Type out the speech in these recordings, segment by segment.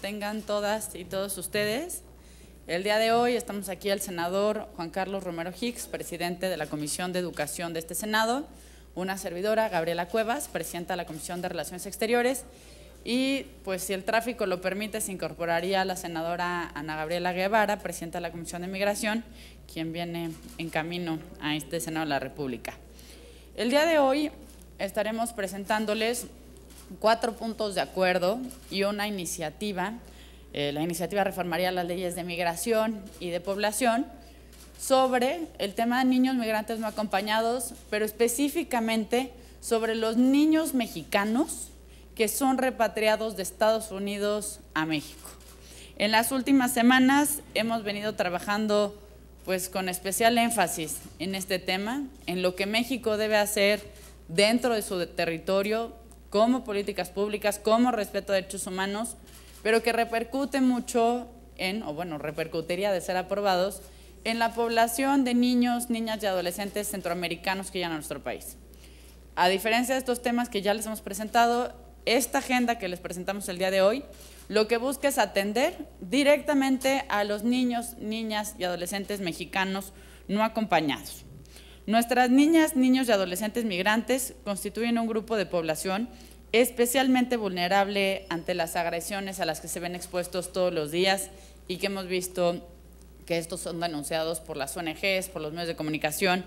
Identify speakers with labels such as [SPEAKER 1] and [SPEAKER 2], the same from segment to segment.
[SPEAKER 1] tengan todas y todos ustedes. El día de hoy estamos aquí el senador Juan Carlos Romero Hicks, presidente de la Comisión de Educación de este Senado, una servidora, Gabriela Cuevas, presidenta de la Comisión de Relaciones Exteriores, y pues si el tráfico lo permite se incorporaría la senadora Ana Gabriela Guevara, presidenta de la Comisión de Migración, quien viene en camino a este Senado de la República. El día de hoy estaremos presentándoles 4 puntos de acuerdo y una iniciativa. La iniciativa reformaría las leyes de migración y de población sobre el tema de niños migrantes no acompañados, pero específicamente sobre los niños mexicanos que son repatriados de Estados Unidos a México. En las últimas semanas hemos venido trabajando pues con especial énfasis en este tema, en lo que México debe hacer dentro de su territorio, como políticas públicas, como respeto a derechos humanos, pero que repercute mucho repercutiría de ser aprobados en la población de niños, niñas y adolescentes centroamericanos que llegan a nuestro país. A diferencia de estos temas que ya les hemos presentado, esta agenda que les presentamos el día de hoy, lo que busca es atender directamente a los niños, niñas y adolescentes mexicanos no acompañados. Nuestras niñas, niños y adolescentes migrantes constituyen un grupo de población especialmente vulnerable ante las agresiones a las que se ven expuestos todos los días y que hemos visto que estos son denunciados por las ONGs, por los medios de comunicación,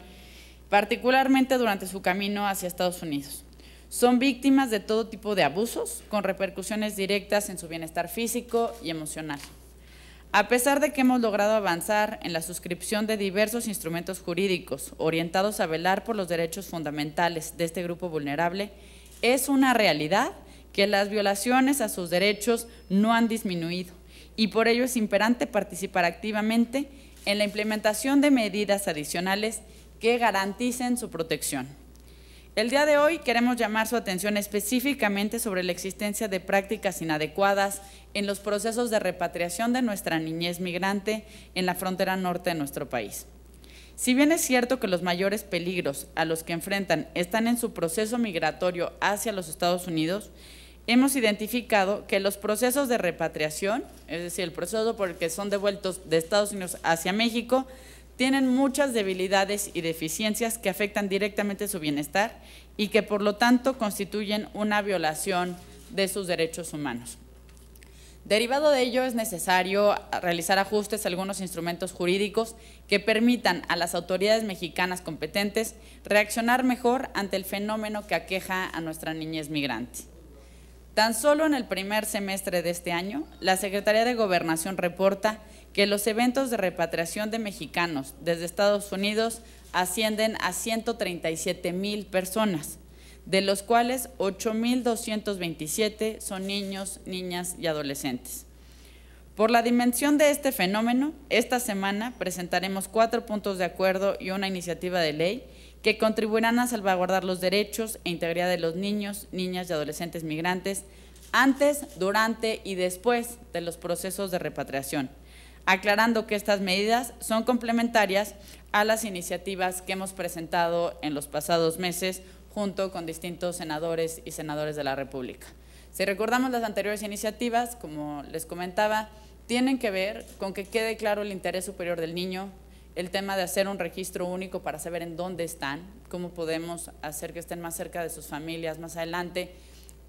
[SPEAKER 1] particularmente durante su camino hacia Estados Unidos. Son víctimas de todo tipo de abusos con repercusiones directas en su bienestar físico y emocional. A pesar de que hemos logrado avanzar en la suscripción de diversos instrumentos jurídicos orientados a velar por los derechos fundamentales de este grupo vulnerable, es una realidad que las violaciones a sus derechos no han disminuido y por ello es imperante participar activamente en la implementación de medidas adicionales que garanticen su protección. El día de hoy queremos llamar su atención específicamente sobre la existencia de prácticas inadecuadas en los procesos de repatriación de nuestra niñez migrante en la frontera norte de nuestro país. Si bien es cierto que los mayores peligros a los que enfrentan están en su proceso migratorio hacia los Estados Unidos, hemos identificado que los procesos de repatriación, es decir, el proceso por el que son devueltos de Estados Unidos hacia México, tienen muchas debilidades y deficiencias que afectan directamente su bienestar y que por lo tanto constituyen una violación de sus derechos humanos. Derivado de ello es necesario realizar ajustes a algunos instrumentos jurídicos que permitan a las autoridades mexicanas competentes reaccionar mejor ante el fenómeno que aqueja a nuestra niñez migrante. Tan solo en el primer semestre de este año, la Secretaría de Gobernación reporta que los eventos de repatriación de mexicanos desde Estados Unidos ascienden a 137,000 personas, de los cuales 8,227 son niños, niñas y adolescentes. Por la dimensión de este fenómeno, esta semana presentaremos 4 puntos de acuerdo y una iniciativa de ley que contribuirán a salvaguardar los derechos e integridad de los niños, niñas y adolescentes migrantes antes, durante y después de los procesos de repatriación, aclarando que estas medidas son complementarias a las iniciativas que hemos presentado en los pasados meses junto con distintos senadores y senadoras de la República. Si recordamos las anteriores iniciativas, como les comentaba, tienen que ver con que quede claro el interés superior del niño, el tema de hacer un registro único para saber en dónde están, cómo podemos hacer que estén más cerca de sus familias más adelante,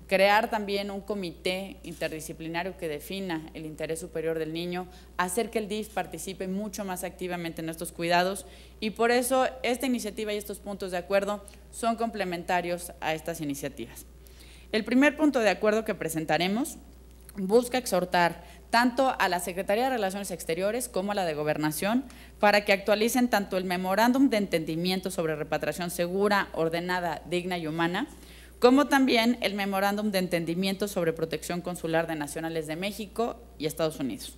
[SPEAKER 1] crear también un comité interdisciplinario que defina el interés superior del niño, hacer que el DIF participe mucho más activamente en estos cuidados y por eso esta iniciativa y estos puntos de acuerdo son complementarios a estas iniciativas. El primer punto de acuerdo que presentaremos busca exhortar tanto a la Secretaría de Relaciones Exteriores como a la de Gobernación para que actualicen tanto el Memorándum de Entendimiento sobre Repatriación Segura, Ordenada, Digna y Humana, como también el Memorándum de Entendimiento sobre Protección Consular de Nacionales de México y Estados Unidos.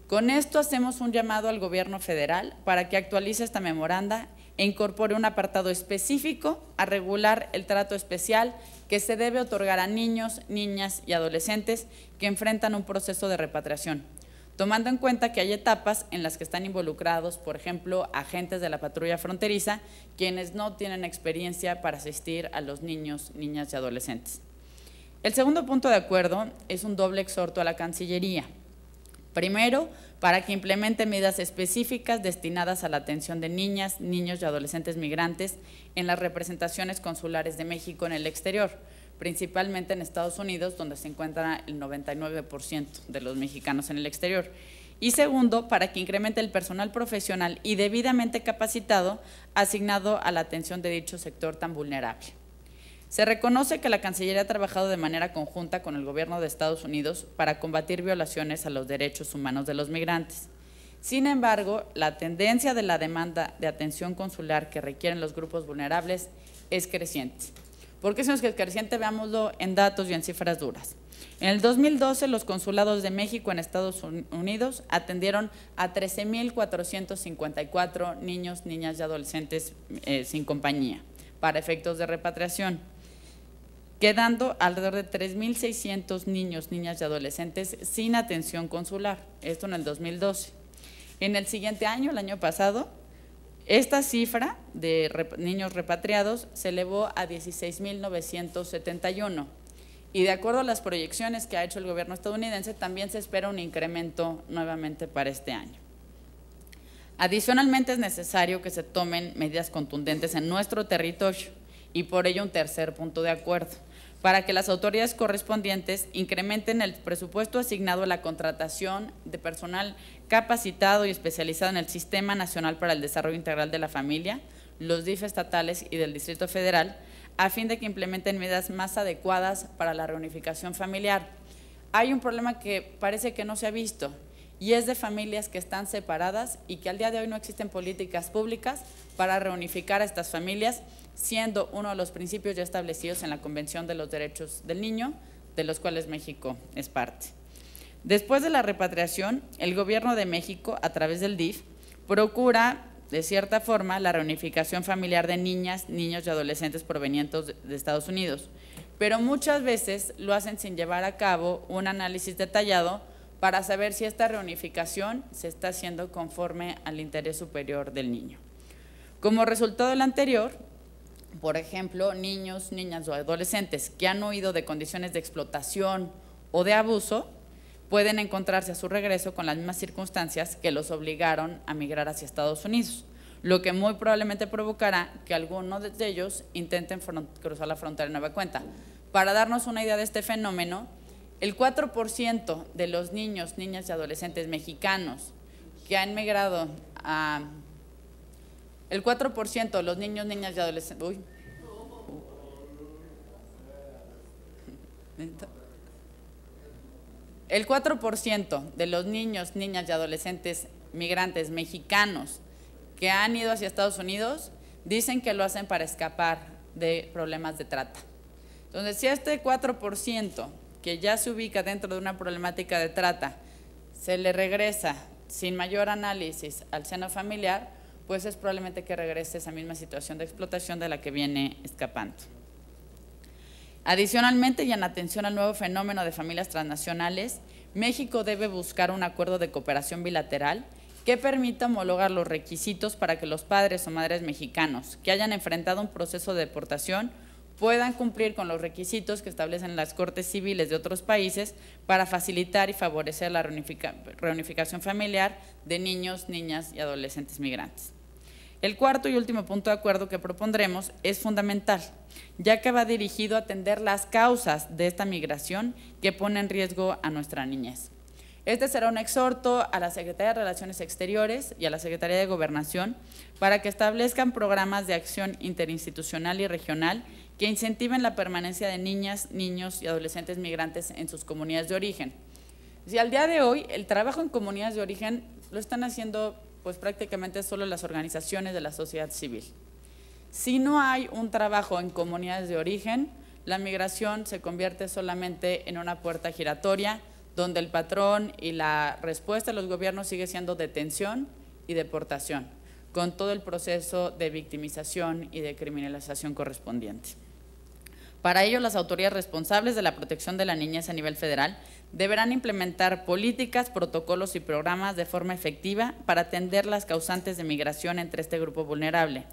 [SPEAKER 1] Con esto hacemos un llamado al Gobierno federal para que actualice esta memoranda e incorpore un apartado específico a regular el trato especial que se debe otorgar a niños, niñas y adolescentes que enfrentan un proceso de repatriación, tomando en cuenta que hay etapas en las que están involucrados, por ejemplo, agentes de la patrulla fronteriza, quienes no tienen experiencia para asistir a los niños, niñas y adolescentes. El segundo punto de acuerdo es un doble exhorto a la Cancillería. Primero, para que implemente medidas específicas destinadas a la atención de niñas, niños y adolescentes migrantes en las representaciones consulares de México en el exterior, principalmente en Estados Unidos, donde se encuentra el 99% de los mexicanos en el exterior. Y segundo, para que incremente el personal profesional y debidamente capacitado asignado a la atención de dicho sector tan vulnerable. Se reconoce que la Cancillería ha trabajado de manera conjunta con el Gobierno de Estados Unidos para combatir violaciones a los derechos humanos de los migrantes. Sin embargo, la tendencia de la demanda de atención consular que requieren los grupos vulnerables es creciente. ¿Por qué es creciente? Veámoslo en datos y en cifras duras. En el 2012, los consulados de México en Estados Unidos atendieron a 13,454 niños, niñas y adolescentes sin compañía para efectos de repatriación, quedando alrededor de 3,600 niños, niñas y adolescentes sin atención consular, esto en el 2012. En el siguiente año, el año pasado, esta cifra de niños repatriados se elevó a 16,971 y de acuerdo a las proyecciones que ha hecho el gobierno estadounidense, también se espera un incremento nuevamente para este año. Adicionalmente, es necesario que se tomen medidas contundentes en nuestro territorio y por ello un tercer punto de acuerdo, para que las autoridades correspondientes incrementen el presupuesto asignado a la contratación de personal capacitado y especializado en el Sistema Nacional para el Desarrollo Integral de la Familia, los DIF estatales y del Distrito Federal, a fin de que implementen medidas más adecuadas para la reunificación familiar. Hay un problema que parece que no se ha visto, y es de familias que están separadas y que al día de hoy no existen políticas públicas para reunificar a estas familias, siendo uno de los principios ya establecidos en la Convención de los Derechos del Niño, de los cuales México es parte. Después de la repatriación, el Gobierno de México, a través del DIF, procura, de cierta forma, la reunificación familiar de niñas, niños y adolescentes provenientes de Estados Unidos, pero muchas veces lo hacen sin llevar a cabo un análisis detallado para saber si esta reunificación se está haciendo conforme al interés superior del niño. Como resultado del anterior, por ejemplo, niños, niñas o adolescentes que han huido de condiciones de explotación o de abuso pueden encontrarse a su regreso con las mismas circunstancias que los obligaron a migrar hacia Estados Unidos, lo que muy probablemente provocará que algunos de ellos intenten cruzar la frontera de nueva cuenta. Para darnos una idea de este fenómeno, el 4% de los niños, niñas y adolescentes mexicanos que han migrado a… El 4% de los niños, niñas y adolescentes… El 4% de los niños, niñas y adolescentes migrantes mexicanos que han ido hacia Estados Unidos dicen que lo hacen para escapar de problemas de trata. Entonces, si este 4% que ya se ubica dentro de una problemática de trata se le regresa sin mayor análisis al seno familiar, pues es probablemente que regrese a esa misma situación de explotación de la que viene escapando. Adicionalmente, y en atención al nuevo fenómeno de familias transnacionales, México debe buscar un acuerdo de cooperación bilateral que permita homologar los requisitos para que los padres o madres mexicanos que hayan enfrentado un proceso de deportación puedan cumplir con los requisitos que establecen las cortes civiles de otros países para facilitar y favorecer la reunificación familiar de niños, niñas y adolescentes migrantes. El cuarto y último punto de acuerdo que propondremos es fundamental, ya que va dirigido a atender las causas de esta migración que pone en riesgo a nuestra niñez. Este será un exhorto a la Secretaría de Relaciones Exteriores y a la Secretaría de Gobernación para que establezcan programas de acción interinstitucional y regional que incentiven la permanencia de niñas, niños y adolescentes migrantes en sus comunidades de origen. Si al día de hoy el trabajo en comunidades de origen lo están haciendo pues prácticamente solo las organizaciones de la sociedad civil. Si no hay un trabajo en comunidades de origen, la migración se convierte solamente en una puerta giratoria donde el patrón y la respuesta de los gobiernos sigue siendo detención y deportación, con todo el proceso de victimización y de criminalización correspondiente. Para ello, las autoridades responsables de la protección de la niñez a nivel federal deberán implementar políticas, protocolos y programas de forma efectiva para atender las causantes de migración entre este grupo vulnerable.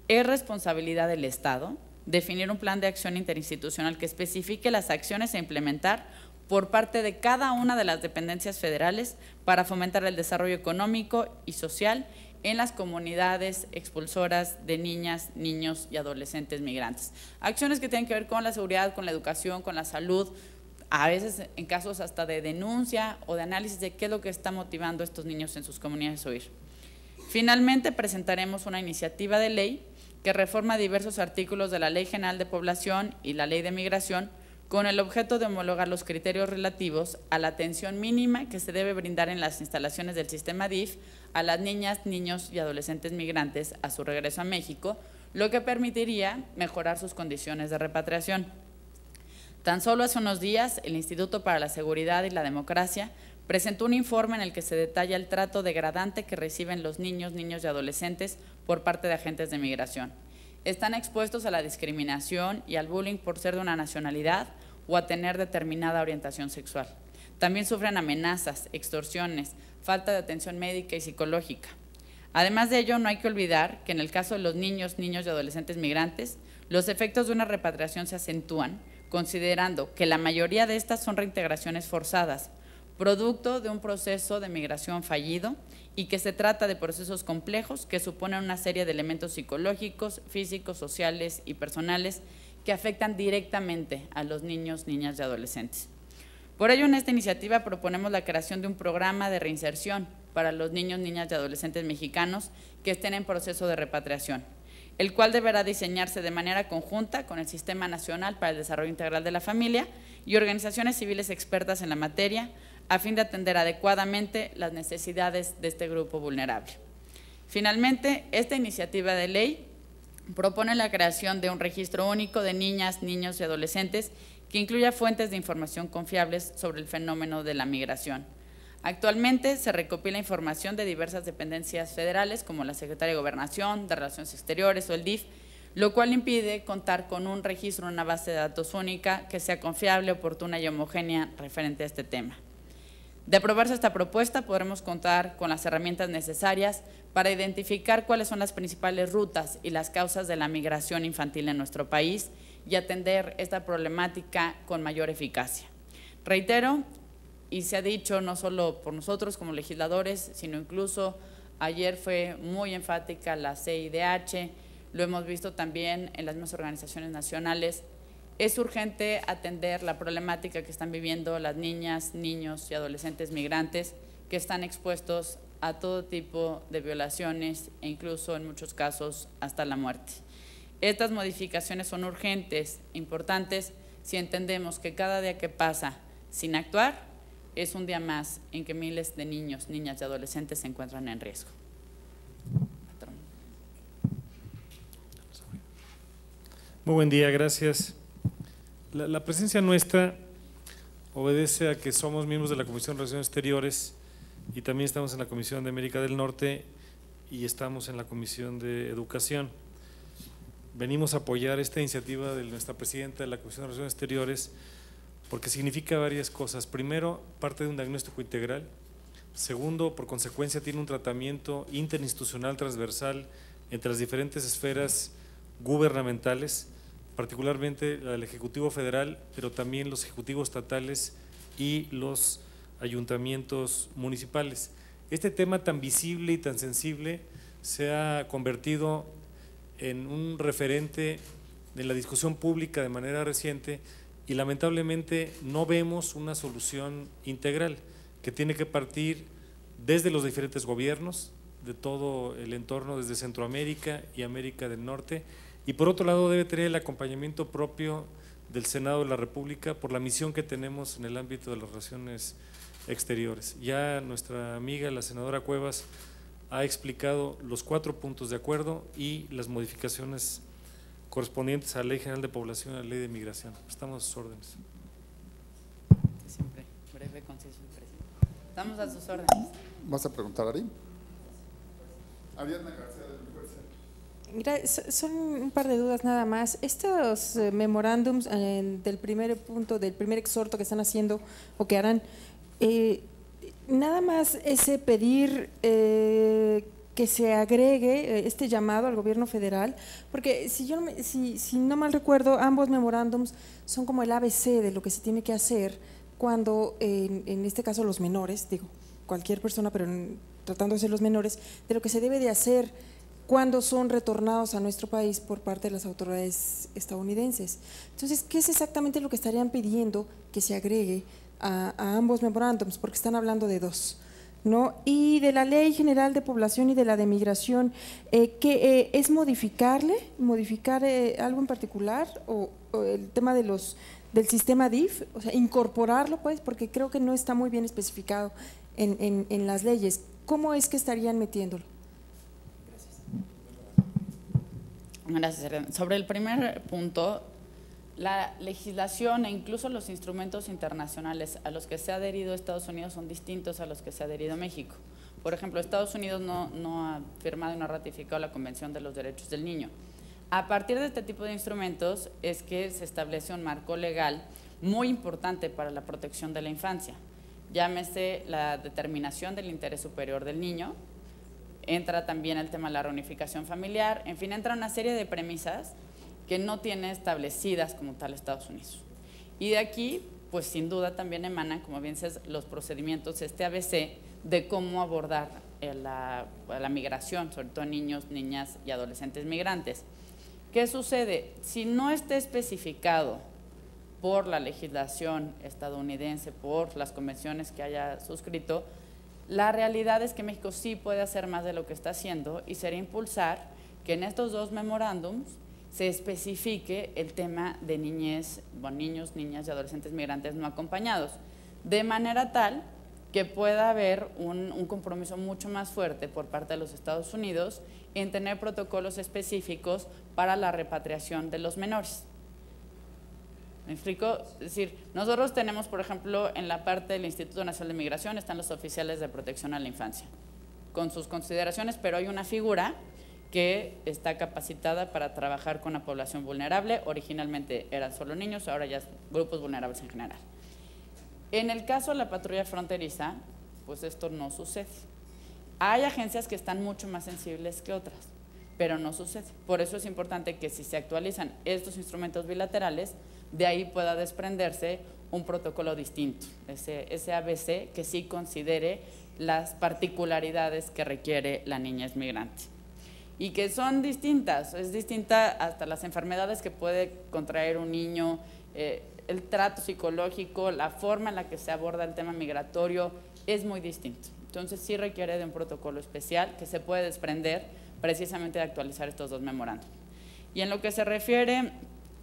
[SPEAKER 1] Es responsabilidad del Estado definir un plan de acción interinstitucional que especifique las acciones a implementar por parte de cada una de las dependencias federales para fomentar el desarrollo económico y social en las comunidades expulsoras de niñas, niños y adolescentes migrantes. Acciones que tienen que ver con la seguridad, con la educación, con la salud, a veces en casos hasta de denuncia o de análisis de qué es lo que está motivando a estos niños en sus comunidades a huir. Finalmente, presentaremos una iniciativa de ley que reforma diversos artículos de la Ley General de Población y la Ley de Migración con el objeto de homologar los criterios relativos a la atención mínima que se debe brindar en las instalaciones del sistema DIF a las niñas, niños y adolescentes migrantes a su regreso a México, lo que permitiría mejorar sus condiciones de repatriación. Tan solo hace unos días, el Instituto para la Seguridad y la Democracia presentó un informe en el que se detalla el trato degradante que reciben los niños, niños y adolescentes por parte de agentes de migración. Están expuestos a la discriminación y al bullying por ser de una nacionalidad o a tener determinada orientación sexual. También sufren amenazas, extorsiones, falta de atención médica y psicológica. Además de ello, no hay que olvidar que en el caso de los niños, niños y adolescentes migrantes, los efectos de una repatriación se acentúan, considerando que la mayoría de estas son reintegraciones forzadas, producto de un proceso de migración fallido y que se trata de procesos complejos que suponen una serie de elementos psicológicos, físicos, sociales y personales que afectan directamente a los niños, niñas y adolescentes. Por ello, en esta iniciativa proponemos la creación de un programa de reinserción para los niños, niñas y adolescentes mexicanos que estén en proceso de repatriación, el cual deberá diseñarse de manera conjunta con el Sistema Nacional para el Desarrollo Integral de la Familia y organizaciones civiles expertas en la materia, a fin de atender adecuadamente las necesidades de este grupo vulnerable. Finalmente, esta iniciativa de ley propone la creación de un registro único de niñas, niños y adolescentes que incluya fuentes de información confiables sobre el fenómeno de la migración. Actualmente se recopila información de diversas dependencias federales como la Secretaría de Gobernación, de Relaciones Exteriores o el DIF, lo cual impide contar con un registro, una base de datos única que sea confiable, oportuna y homogénea referente a este tema. De aprobarse esta propuesta, podremos contar con las herramientas necesarias para identificar cuáles son las principales rutas y las causas de la migración infantil en nuestro país y atender esta problemática con mayor eficacia. Reitero, y se ha dicho no solo por nosotros como legisladores, sino incluso ayer fue muy enfática la CIDH, lo hemos visto también en las mismas organizaciones nacionales. Es urgente atender la problemática que están viviendo las niñas, niños y adolescentes migrantes que están expuestos a todo tipo de violaciones e incluso en muchos casos hasta la muerte. Estas modificaciones son urgentes, importantes, si entendemos que cada día que pasa sin actuar es un día más en que miles de niños, niñas y adolescentes se encuentran en riesgo.
[SPEAKER 2] Muy buen día, gracias. La presencia nuestra obedece a que somos miembros de la Comisión de Relaciones Exteriores y también estamos en la Comisión de América del Norte y estamos en la Comisión de Educación. Venimos a apoyar esta iniciativa de nuestra presidenta de la Comisión de Relaciones Exteriores porque significa varias cosas. Primero, parte de un diagnóstico integral. Segundo, por consecuencia, tiene un tratamiento interinstitucional transversal entre las diferentes esferas gubernamentales, particularmente la del Ejecutivo Federal, pero también los ejecutivos estatales y los ayuntamientos municipales. Este tema tan visible y tan sensible se ha convertido en un referente de la discusión pública de manera reciente y lamentablemente no vemos una solución integral que tiene que partir desde los diferentes gobiernos, de todo el entorno, desde Centroamérica y América del Norte, y por otro lado debe tener el acompañamiento propio del Senado de la República por la misión que tenemos en el ámbito de las relaciones exteriores. Ya nuestra amiga la senadora Cuevas ha explicado los 4 puntos de acuerdo y las modificaciones correspondientes a la Ley General de Población y a la Ley de Migración. Estamos a sus órdenes.
[SPEAKER 1] Siempre breve, conciso y preciso. Estamos a sus órdenes.
[SPEAKER 3] ¿Vas a preguntar, Ari? Ariadna García del Universal.
[SPEAKER 4] Mira, son un par de dudas nada más. Estos memorándums del primer punto, del primer exhorto que están haciendo o que harán, nada más ese pedir que se agregue este llamado al gobierno federal, porque si no mal recuerdo, ambos memorándums son como el ABC de lo que se tiene que hacer cuando, en este caso los menores, digo, cualquier persona, pero tratando de ser los menores, de lo que se debe de hacer cuando son retornados a nuestro país por parte de las autoridades estadounidenses. Entonces, ¿qué es exactamente lo que estarían pidiendo que se agregue a ambos memorándums? Porque están hablando de dos, ¿no? Y de la Ley General de Población y de la de Migración, ¿qué es modificar algo en particular o el tema de del sistema DIF, o sea, incorporarlo, pues, porque creo que no está muy bien especificado en las leyes? ¿Cómo es que estarían metiéndolo?
[SPEAKER 1] Gracias. Sobre el primer punto, la legislación e incluso los instrumentos internacionales a los que se ha adherido Estados Unidos son distintos a los que se ha adherido México. Por ejemplo, Estados Unidos no ha firmado y no ha ratificado la Convención de los Derechos del Niño. A partir de este tipo de instrumentos es que se establece un marco legal muy importante para la protección de la infancia. Llámese la determinación del interés superior del niño, entra también el tema de la reunificación familiar, en fin, entra una serie de premisas que no tiene establecidas como tal Estados Unidos. Y de aquí, pues sin duda también emanan, como bien dices, los procedimientos, este ABC de cómo abordar la migración, sobre todo niños, niñas y adolescentes migrantes. ¿Qué sucede? Si no está especificado por la legislación estadounidense, por las convenciones que haya suscrito, la realidad es que México sí puede hacer más de lo que está haciendo y sería impulsar que en estos dos memorándums se especifique el tema de niñez, bueno, niños, niñas y adolescentes migrantes no acompañados, de manera tal que pueda haber un compromiso mucho más fuerte por parte de los Estados Unidos en tener protocolos específicos para la repatriación de los menores. ¿Me explico? Es decir, nosotros tenemos, por ejemplo, en la parte del Instituto Nacional de Migración están los oficiales de protección a la infancia, con sus consideraciones, pero hay una figura que está capacitada para trabajar con la población vulnerable. Originalmente eran solo niños, ahora ya grupos vulnerables en general. En el caso de la patrulla fronteriza, pues esto no sucede. Hay agencias que están mucho más sensibles que otras, pero no sucede. Por eso es importante que si se actualizan estos instrumentos bilaterales, de ahí pueda desprenderse un protocolo distinto, ese ABC que sí considere las particularidades que requiere la niñez migrante. Y que son distintas, es distinta hasta las enfermedades que puede contraer un niño, el trato psicológico, la forma en la que se aborda el tema migratorio es muy distinto. Entonces sí requiere de un protocolo especial que se puede desprender precisamente de actualizar estos dos memorándums. Y en lo que se refiere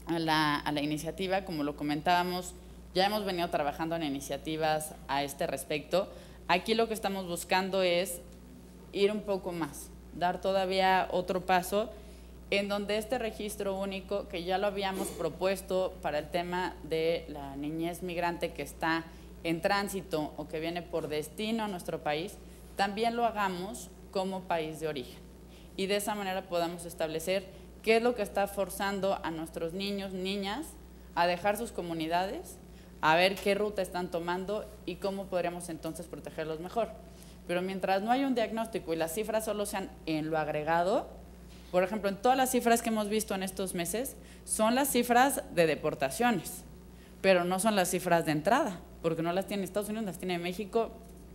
[SPEAKER 1] a la iniciativa, como lo comentábamos, ya hemos venido trabajando en iniciativas a este respecto. Aquí lo que estamos buscando es ir un poco más, dar todavía otro paso en donde este registro único, que ya lo habíamos propuesto para el tema de la niñez migrante que está en tránsito o que viene por destino a nuestro país, también lo hagamos como país de origen. Y de esa manera podamos establecer qué es lo que está forzando a nuestros niños, niñas, a dejar sus comunidades, a ver qué ruta están tomando y cómo podríamos entonces protegerlos mejor. Pero mientras no hay un diagnóstico y las cifras solo sean en lo agregado, por ejemplo, en todas las cifras que hemos visto en estos meses, son las cifras de deportaciones, pero no son las cifras de entrada, porque no las tiene Estados Unidos, las tiene México,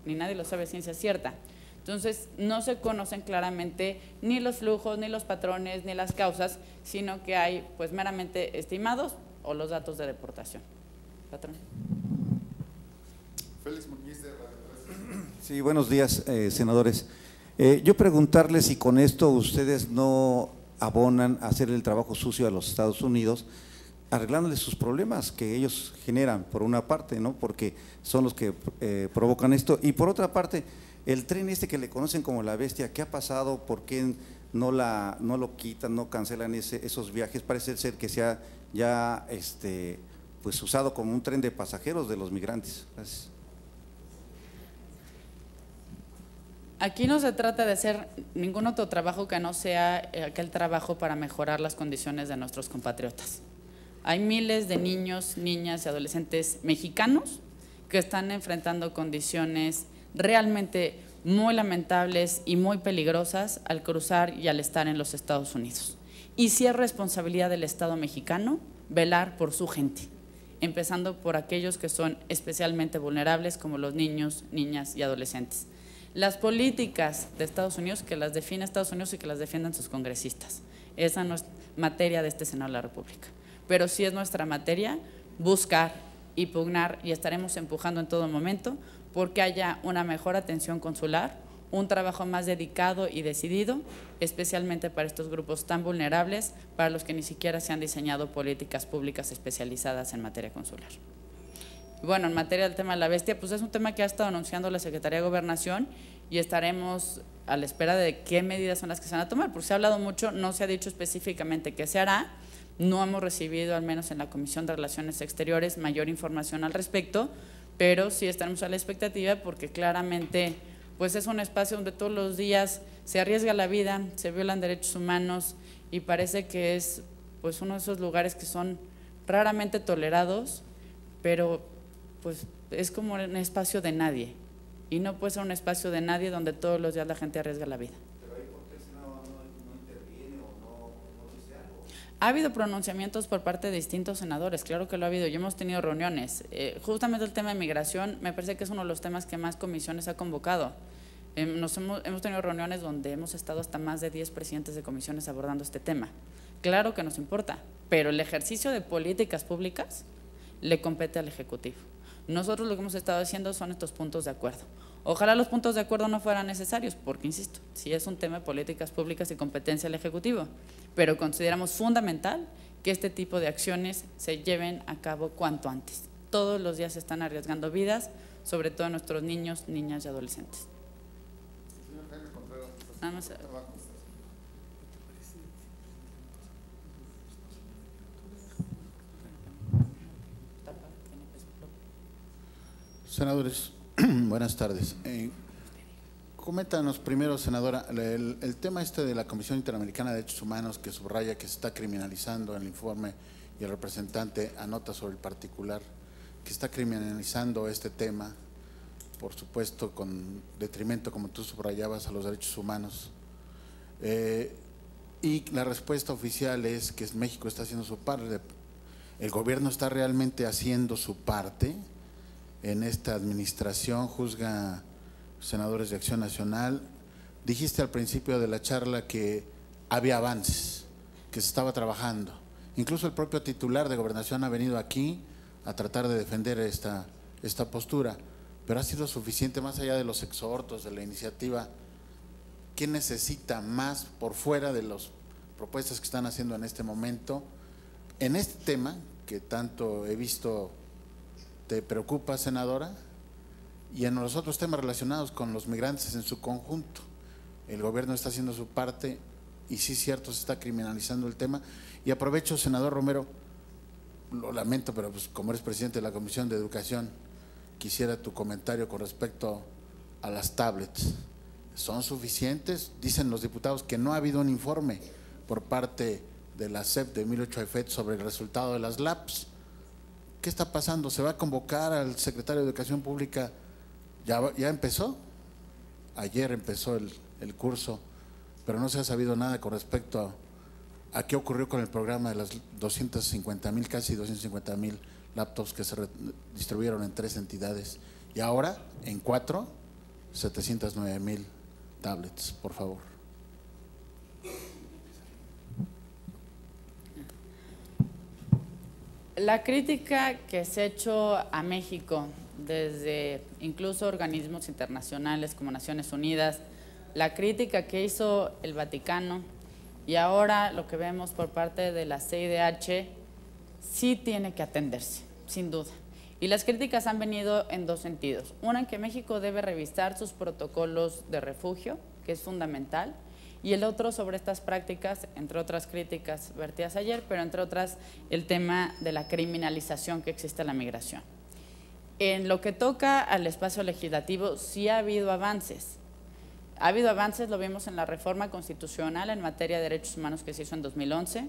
[SPEAKER 1] ni nadie lo sabe ciencia cierta. Entonces, no se conocen claramente ni los flujos, ni los patrones, ni las causas, sino que hay pues meramente estimados o los datos de deportación. Patrón.
[SPEAKER 3] Félix Muñiz de Radio 13.
[SPEAKER 5] Sí, buenos días, senadores. Yo preguntarles si con esto ustedes no abonan a hacer el trabajo sucio a los Estados Unidos, arreglándoles sus problemas que ellos generan, por una parte, ¿no? Porque son los que provocan esto, y por otra parte, el tren este que le conocen como la bestia, ¿qué ha pasado? ¿Por qué no lo quitan, no cancelan esos viajes? Parece ser que se ha ya pues usado como un tren de pasajeros de los migrantes. Gracias.
[SPEAKER 1] Aquí no se trata de hacer ningún otro trabajo que no sea aquel trabajo para mejorar las condiciones de nuestros compatriotas. Hay miles de niños, niñas y adolescentes mexicanos que están enfrentando condiciones realmente muy lamentables y muy peligrosas al cruzar y al estar en los Estados Unidos. Y sí es responsabilidad del Estado mexicano velar por su gente, empezando por aquellos que son especialmente vulnerables, como los niños, niñas y adolescentes. Las políticas de Estados Unidos, que las define Estados Unidos y que las defiendan sus congresistas. Esa no es materia de este Senado de la República. Pero sí es nuestra materia buscar y pugnar, y estaremos empujando en todo momento porque haya una mejor atención consular, un trabajo más dedicado y decidido, especialmente para estos grupos tan vulnerables, para los que ni siquiera se han diseñado políticas públicas especializadas en materia consular. Bueno, en materia del tema de la bestia, pues es un tema que ha estado anunciando la Secretaría de Gobernación y estaremos a la espera de qué medidas son las que se van a tomar, porque se ha hablado mucho, no se ha dicho específicamente qué se hará, no hemos recibido, al menos en la Comisión de Relaciones Exteriores, mayor información al respecto, pero sí estaremos a la expectativa porque claramente pues es un espacio donde todos los días se arriesga la vida, se violan derechos humanos y parece que es pues uno de esos lugares que son raramente tolerados, pero pues es como un espacio de nadie y no puede ser un espacio de nadie donde todos los días la gente arriesga la vida.
[SPEAKER 5] Pero ahí, ¿por qué el Senado no interviene o no dice algo?
[SPEAKER 1] Ha habido pronunciamientos por parte de distintos senadores, claro que lo ha habido, y hemos tenido reuniones. Justamente el tema de migración me parece que es uno de los temas que más comisiones ha convocado. Hemos tenido reuniones donde hemos estado hasta más de 10 presidentes de comisiones abordando este tema. Claro que nos importa, pero el ejercicio de políticas públicas le compete al Ejecutivo. Nosotros lo que hemos estado haciendo son estos puntos de acuerdo. Ojalá los puntos de acuerdo no fueran necesarios, porque, insisto, sí es un tema de políticas públicas y competencia del Ejecutivo, pero consideramos fundamental que este tipo de acciones se lleven a cabo cuanto antes. Todos los días se están arriesgando vidas, sobre todo nuestros niños, niñas y adolescentes.
[SPEAKER 3] Señor Jaime Contreras,
[SPEAKER 1] Nada más.
[SPEAKER 6] Senadores, buenas tardes. Coméntanos primero, senadora, el tema de la Comisión Interamericana de Derechos Humanos, que subraya que se está criminalizando en el informe y el representante anota sobre el particular, que está criminalizando este tema, por supuesto con detrimento, como tú subrayabas, a los derechos humanos. Y la respuesta oficial es que México está haciendo su parte. ¿El gobierno está realmente haciendo su parte en esta administración? Juzga senadores de Acción Nacional. Dijiste al principio de la charla que había avances, que se estaba trabajando. Incluso el propio titular de Gobernación ha venido aquí a tratar de defender esta postura, pero ¿ha sido suficiente más allá de los exhortos, de la iniciativa? ¿Qué necesita más por fuera de las propuestas que están haciendo en este momento en este tema que tanto he visto te preocupa, senadora? Y en los otros temas relacionados con los migrantes en su conjunto, el gobierno está haciendo su parte y sí es cierto, se está criminalizando el tema. Y aprovecho, senador Romero, lo lamento, pero pues como eres presidente de la Comisión de Educación, quisiera tu comentario con respecto a las tablets. ¿Son suficientes? Dicen los diputados que no ha habido un informe por parte de la SEP de Emilio Choifet sobre el resultado de las LAPs. ¿Qué está pasando? ¿Se va a convocar al secretario de Educación Pública? ¿Ya empezó? Ayer empezó el curso, pero no se ha sabido nada con respecto a qué ocurrió con el programa de las 250,000, casi 250,000 laptops que se distribuyeron en 3 entidades y ahora en 4, 709,000 tablets, por favor.
[SPEAKER 1] La crítica que se ha hecho a México desde incluso organismos internacionales como Naciones Unidas, la crítica que hizo el Vaticano y ahora lo que vemos por parte de la CIDH sí tiene que atenderse, sin duda. Y las críticas han venido en 2 sentidos. Una, en que México debe revisar sus protocolos de refugio, que es fundamental, y el otro sobre estas prácticas, entre otras críticas vertidas ayer, pero entre otras el tema de la criminalización que existe en la migración. En lo que toca al espacio legislativo, sí ha habido avances. Ha habido avances, lo vimos en la reforma constitucional en materia de derechos humanos que se hizo en 2011,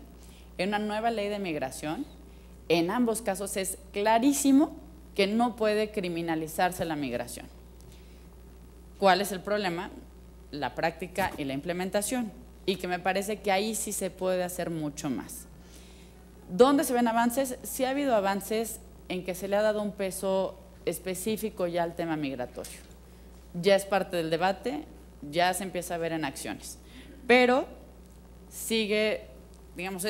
[SPEAKER 1] en una nueva ley de migración. En ambos casos es clarísimo que no puede criminalizarse la migración. ¿Cuál es el problema? La práctica y la implementación, y que me parece que ahí sí se puede hacer mucho más. ¿Dónde se ven avances? Sí ha habido avances en que se le ha dado un peso específico ya al tema migratorio. Ya es parte del debate, ya se empieza a ver en acciones, pero sigue, digamos,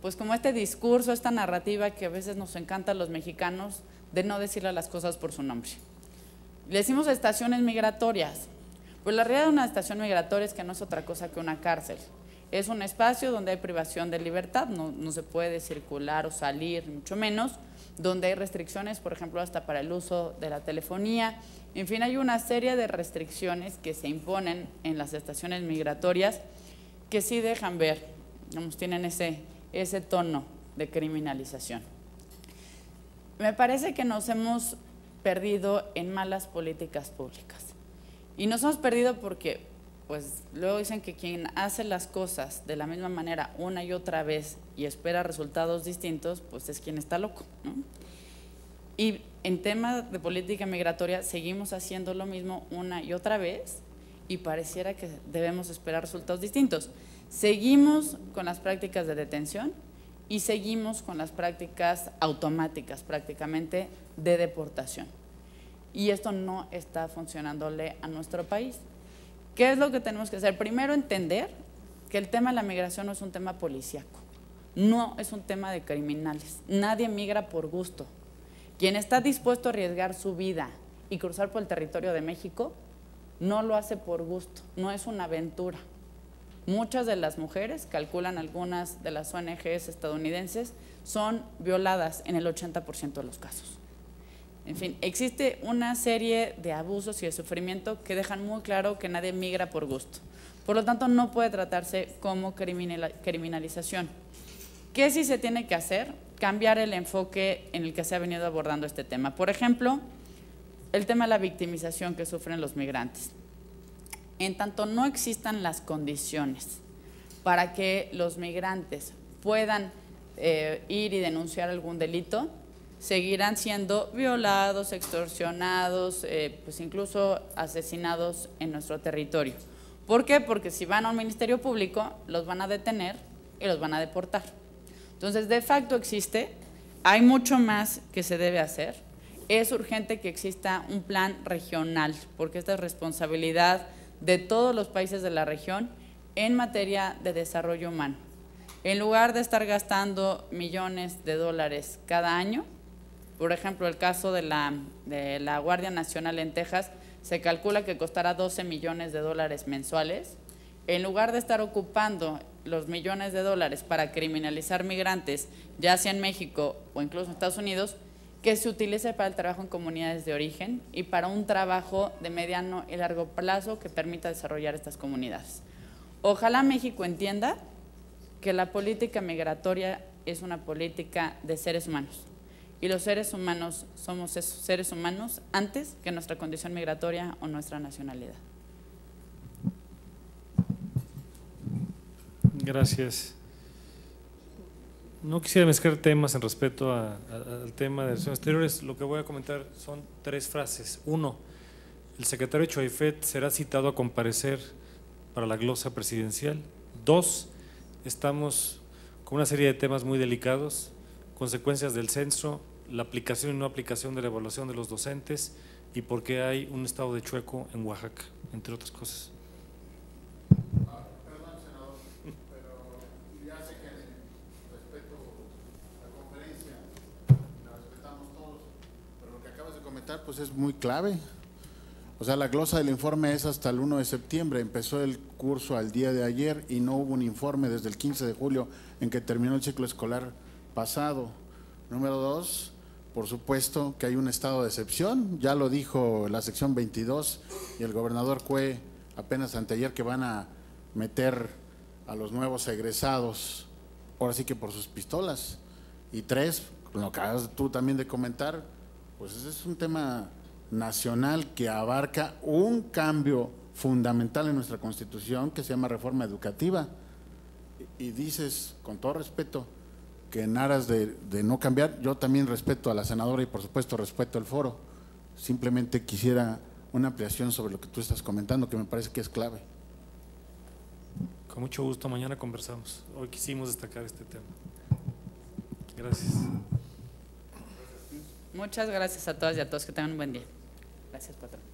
[SPEAKER 1] pues como este discurso, esta narrativa que a veces nos encanta a los mexicanos de no decirle las cosas por su nombre. Le decimos estaciones migratorias, pues la realidad de una estación migratoria es que no es otra cosa que una cárcel. Es un espacio donde hay privación de libertad, no se puede circular o salir, mucho menos, donde hay restricciones, por ejemplo, hasta para el uso de la telefonía. En fin, hay una serie de restricciones que se imponen en las estaciones migratorias que sí dejan ver, digamos, tienen ese tono de criminalización. Me parece que nos hemos perdido en malas políticas públicas. Y nos hemos perdido porque, pues, luego dicen que quien hace las cosas de la misma manera una y otra vez y espera resultados distintos, pues es quien está loco, ¿no? Y en temas de política migratoria seguimos haciendo lo mismo una y otra vez y pareciera que debemos esperar resultados distintos. Seguimos con las prácticas de detención y seguimos con las prácticas automáticas prácticamente de deportación. Y esto no está funcionándole a nuestro país. ¿Qué es lo que tenemos que hacer? Primero, entender que el tema de la migración no es un tema policíaco, no es un tema de criminales. Nadie migra por gusto. Quien está dispuesto a arriesgar su vida y cruzar por el territorio de México, no lo hace por gusto, no es una aventura. Muchas de las mujeres, calculan algunas de las ONGs estadounidenses, son violadas en el 80% de los casos. En fin, existe una serie de abusos y de sufrimiento que dejan muy claro que nadie migra por gusto. Por lo tanto, no puede tratarse como criminalización. ¿Qué sí se tiene que hacer? Cambiar el enfoque en el que se ha venido abordando este tema. Por ejemplo, el tema de la victimización que sufren los migrantes. En tanto no existan las condiciones para que los migrantes puedan ir y denunciar algún delito, seguirán siendo violados, extorsionados, pues incluso asesinados en nuestro territorio. ¿Por qué? Porque si van a un ministerio público, los van a detener y los van a deportar. Entonces, de facto existe, hay mucho más que se debe hacer. Es urgente que exista un plan regional, porque esta es responsabilidad de todos los países de la región en materia de desarrollo humano. En lugar de estar gastando millones de dólares cada año, por ejemplo, el caso de la Guardia Nacional en Texas, se calcula que costará 12 millones de dólares mensuales. En lugar de estar ocupando los millones de dólares para criminalizar migrantes, ya sea en México o incluso en Estados Unidos, que se utilice para el trabajo en comunidades de origen y para un trabajo de mediano y largo plazo que permita desarrollar estas comunidades. Ojalá México entienda que la política migratoria es una política de seres humanos. Y los seres humanos somos esos seres humanos antes que nuestra condición migratoria o nuestra nacionalidad.
[SPEAKER 2] Gracias. No quisiera mezclar temas en respecto al tema de relaciones exteriores. Lo que voy a comentar son 3 frases. 1, el secretario Choaifet será citado a comparecer para la glosa presidencial. 2, estamos con una serie de temas muy delicados, consecuencias del censo, la aplicación y no aplicación de la evaluación de los docentes y por qué hay un estado de chueco en Oaxaca, entre otras cosas.
[SPEAKER 6] Perdón, senador, pero ya sé que respeto la conferencia, la respetamos todos, pero lo que acabas de comentar pues es muy clave. O sea, la glosa del informe es hasta el 1 de septiembre, empezó el curso al día de ayer y no hubo un informe desde el 15 de julio en que terminó el ciclo escolar pasado. Número 2, por supuesto que hay un estado de excepción, ya lo dijo la sección 22 y el gobernador Cue apenas anteayer que van a meter a los nuevos egresados, ahora sí que por sus pistolas. Y 3, lo que acabas tú también de comentar, pues ese es un tema nacional que abarca un cambio fundamental en nuestra Constitución que se llama reforma educativa. Y dices, con todo respeto, que en aras de no cambiar, yo también respeto a la senadora y por supuesto respeto el foro. Simplemente quisiera una ampliación sobre lo que tú estás comentando, que me parece que es clave.
[SPEAKER 2] Con mucho gusto, mañana conversamos. Hoy quisimos destacar este tema. Gracias.
[SPEAKER 1] Muchas gracias a todas y a todos, que tengan un buen día. Gracias, patrón.